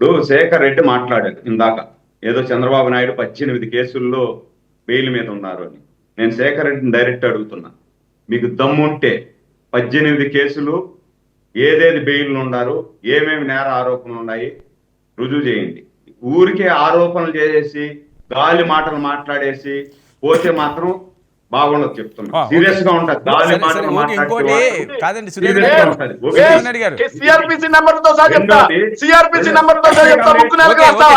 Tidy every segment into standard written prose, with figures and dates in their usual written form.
ఇప్పుడు శేఖర్ రెడ్డి మాట్లాడాడు ఇందాక, ఏదో చంద్రబాబు నాయుడు 18 కేసుల్లో బెయిల్ మీద ఉన్నారు అని. నేను శేఖర్ రెడ్డిని డైరెక్ట్ అడుగుతున్నా, మీకు దమ్ముంటే 18 కేసులు ఏదేది బెయిల్ ఉన్నారు, ఏమేమి నేర ఆరోపణలు ఉన్నాయి రుజువు చేయండి. ఊరికే ఆరోపణలు చేసి గాలి మాటలు మాట్లాడేసి పోతే మాత్రం బాగుండదు చెప్తున్నా. సీరియస్ గా ఉంటుంది. గాలి మాటలు ఇంకోటి కాదండి, సిఆర్పిసి నెంబర్ తో సహా చెప్తా, సిఆర్పిసి నెంబర్ తో సహా చెప్తా, బుక్ నెలకు రాస్తా,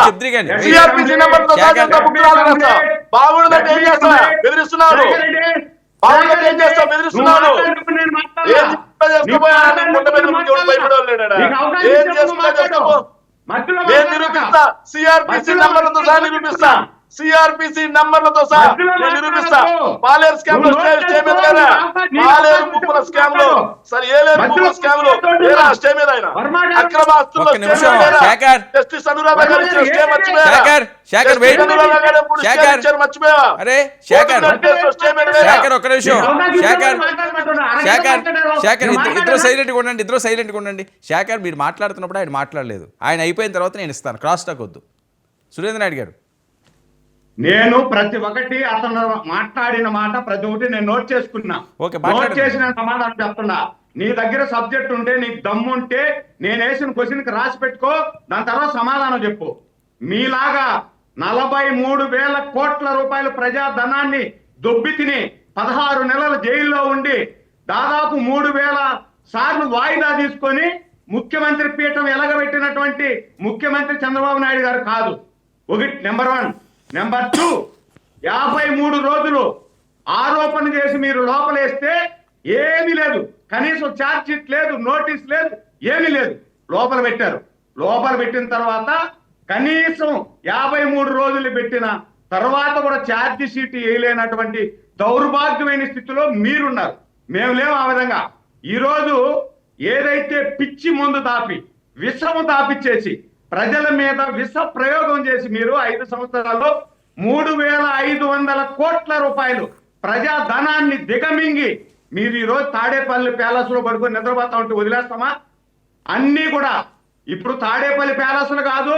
సిఆర్పిసి నెంబర్ తో సహా చెప్తా, బుక్ నెలకు రాస్తా. బాగుండదంటే ఏం చేస్తా, బెదిరిస్తున్నాడు. బాగుండదంటే ఏం చేస్తా, బెదిరిస్తున్నాడు. ఏం చేసుకోబోయా ఏం చేసుకున్నా చేసుకోబో. నేను నిరూపిస్తా, సిఆర్పిసి నెంబర్లతో సహా నిరూపిస్తా, సిఆర్పిసి నంబర్లతో సహా నేను నిరూపిస్తా. పాలేరు స్కామ్ లో స్టే మీద కదా, పాలేరు ముప్పుల స్కామ్ లో సరే ఏలేరు ముప్పుల స్కామ్ లో ఏరా స్టే మీద ఆయన అక్రమ ఆస్తుల్లో జస్టిస్ అనురాధ గారు ఇచ్చిన స్టే మర్చిపోయారా? అనురాధ గారు 3 స్టే ఇచ్చారు మర్చిపోయావా? అరే శేఖర్ ఒక్క నిమిషం, శేఖర్ ఇద్దరు సైలెంట్ గా ఉండండి. శేఖర్ మీరు మాట్లాడుతున్నప్పుడు ఆయన మాట్లాడలేదు, ఆయన అయిపోయిన తర్వాత నేను ఇస్తాను, క్రాస్ టాక్ వద్దు. సురేంద్ర నాయుడు గారు, నేను ప్రతి ఒక్కటి అతను మాట్లాడిన మాట ప్రతి ఒక్కటి నేను నోట్ చేసుకున్నా. నోట్ చేసిన సమాధానం చెప్తున్నా. నీ దగ్గర సబ్జెక్ట్ ఉంటే, నీకు దమ్ము ఉంటే నేను వేసిన క్వశ్చన్ కి రాసి పెట్టుకో, దాని తర్వాత సమాధానం చెప్పు. మీలాగా 43,000 కోట్ల రూపాయల ప్రజాధనాన్ని దొబ్బి తిని 16 నెలలు జైల్లో ఉండి దాదాపు 3,000 సార్లు వాయిదా తీసుకొని ముఖ్యమంత్రి పీఠం ఎలగబెట్టినటువంటి ముఖ్యమంత్రి చంద్రబాబు నాయుడు గారు కాదు. ఒకటి నెంబర్ 1. నెంబర్ 2, 53 రోజులు ఆరోపణ చేసి మీరు లోపలేస్తే ఏమీ లేదు, కనీసం ఛార్జ్ షీట్ లేదు, నోటీస్ లేదు, ఏమీ లేదు, లోపల పెట్టారు. లోపల పెట్టిన తర్వాత కనీసం 53 రోజులు పెట్టిన తర్వాత కూడా ఛార్జ్ షీట్ వేయలేనటువంటి దౌర్భాగ్యమైన స్థితిలో మీరున్నారు. మేము లేము ఆ విధంగా. ఈరోజు ఏదైతే పిచ్చి ముందు దాపి విషము దాపిచ్చేసి ప్రజల మీద విష ప్రయోగం చేసి మీరు 5 సంవత్సరాల్లో 3,500 కోట్ల రూపాయలు ప్రజా ధనాన్ని దిగమింగి మీరు ఈరోజు తాడేపల్లి ప్యాలెస్ లో పడుకొని నిద్రపోతా ఉంటే వదిలేస్తామా? అన్ని కూడా ఇప్పుడు తాడేపల్లి ప్యాలెస్లు కాదు,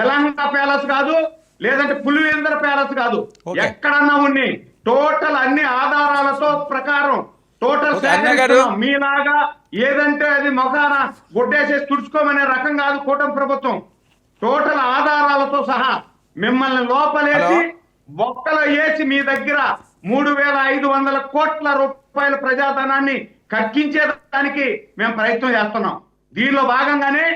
ఎలంగా ప్యాలెస్ కాదు, లేదంటే పులివెందుల ప్యాలెస్ కాదు, ఎక్కడన్నా ఉన్ని టోటల్ అన్ని ఆధారాలతో ప్రకారం టోటల్ మీలాగా ఏదంటే అది మొఖాన గుడ్డేసేసి తుడుచుకోమనే రకం కాదు కూటమి ప్రభుత్వం. టోటల్ ఆధారాలతో సహా మిమ్మల్ని లోపలేసి బొక్కలు వేసి మీ దగ్గర 3,500 కోట్ల రూపాయల ప్రజాధనాన్ని కక్కించేదానికి మేము ప్రయత్నం చేస్తున్నాం. దీనిలో భాగంగానే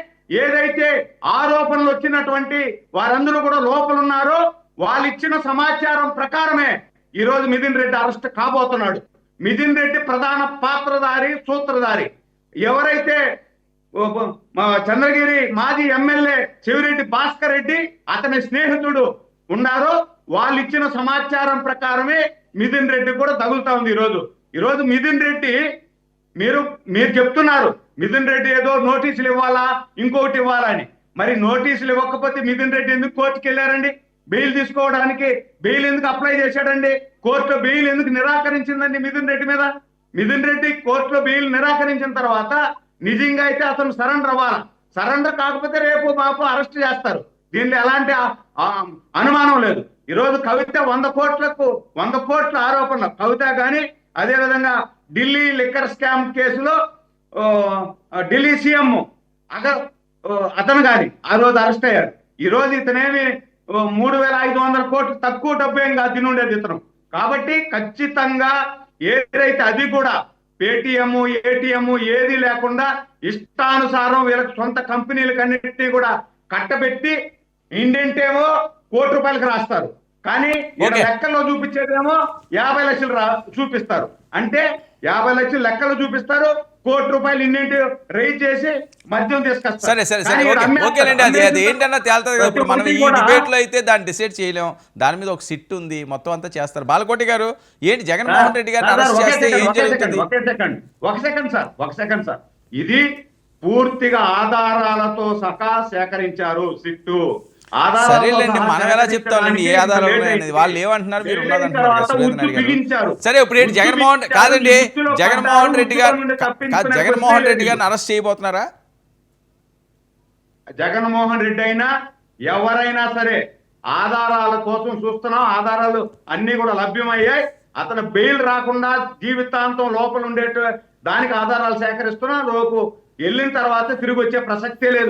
ఏదైతే ఆరోపణలు వచ్చినటువంటి వారందరూ కూడా లోపలున్నారో వాళ్ళు ఇచ్చిన సమాచారం ప్రకారమే ఈరోజు మిథున్ రెడ్డి అరెస్ట్ కాబోతున్నాడు. మిథున్ రెడ్డి ప్రధాన పాత్రధారి, సూత్రధారి. ఎవరైతే చంద్రగిరి మాజీ ఎమ్మెల్యే చెవిరెడ్డి భాస్కర్ రెడ్డి అతని స్నేహితుడు ఉన్నారో వాళ్ళు ఇచ్చిన సమాచారం ప్రకారమే మిథున్ రెడ్డి కూడా తగులుతా ఉంది. ఈరోజు మిథున్ రెడ్డి మీరు చెప్తున్నారు మిథున్ రెడ్డి ఏదో నోటీసులు ఇవ్వాలా, ఇంకొకటి ఇవ్వాలని. మరి నోటీసులు ఇవ్వకపోతే మిథున్ రెడ్డి ఎందుకు కోర్టుకు వెళ్ళారండి? బెయిల్ తీసుకోవడానికి బెయిల్ ఎందుకు అప్లై చేశాడండి? కోర్టులో బెయిల్ ఎందుకు నిరాకరించిందండి మిథున్ రెడ్డి మీద? మిథున్ రెడ్డి కోర్టులో బెయిల్ నిరాకరించిన తర్వాత నిజంగా అయితే అతను సరెండర్ అవ్వాలి. సరెండర్ కాకపోతే రేపు మాపు అరెస్ట్ చేస్తారు. దీనిలో ఎలాంటి అనుమానం లేదు. ఈరోజు కవిత 100 కోట్ల ఆరోపణలు కవిత కానీ, అదేవిధంగా ఢిల్లీ లిక్కర్ స్కామ్ కేసులో ఢిల్లీ సీఎం అతను కానీ ఆ రోజు అరెస్ట్ అయ్యాడు. ఈరోజు ఇతనేమి 3,500 కోట్లు తక్కువ డబ్బు ఏం కాదు తినుండేది ఇతను. కాబట్టి ఖచ్చితంగా ఏదైతే అది కూడా పేటిఎం, ఏటీఎం ఏది లేకుండా ఇష్టానుసారం వీళ్ళకి సొంత కంపెనీలకన్నిటినీ కూడా కట్టబెట్టి ఇండెంటేమో ₹1,00,000 రాస్తారు, కానీ లెక్కల్లో చూపించేదేమో 50 లక్షలు చూపిస్తారు. అంటే 50 లక్షలు లెక్కలు చూపిస్తారు, ₹1,00,000 ఇండెంట్ రైజ్ చేసి మద్యం తీసుకొస్తారు. సరే ఓకేనండి. అది ఏంటన్నా తేలుతుంది కదా. ఇప్పుడు మనం ఈ డిబేట్ లో అయితే దాన్ని డిసైడ్ చేయలేం. దాని మీద ఒక సిట్ ఉంది, మొత్తం అంతా చేస్తారు. బాలకోటి గారు, ఏంటి జగన్మోహన్ రెడ్డి గారిని అరెస్ట్ చేస్తే ఏం జరుగుతుంది? ఒక సెకండ్ సార్, ఇది పూర్తిగా ఆధారాలతో సహా సేకరించారు సిట్టు. సరేలేండి, మనం ఎలా చెప్తామండి ఏ ఆధారాలు అనేది? వాళ్ళు ఏమంటున్నారు, మీరు ఉన్నదంటున్నారు. సరే ఇప్పుడు ఏంటి జగన్మోహన్ రెడ్డి గారిని అరెస్ట్ చేయబోతున్నారా? జగన్మోహన్ రెడ్డి అయినా ఎవరైనా సరే ఆధారాల కోసం చూస్తున్నాం, ఆధారాలు అన్ని కూడా లభ్యమయ్యాయి. అతను బెయిల్ రాకుండా జీవితాంతం లోపల ఉండేట దానికి ఆధారాలు సేకరిస్తున్నాం. లోపు వెళ్ళిన తర్వాత తిరిగి వచ్చే ప్రసక్తే లేదు.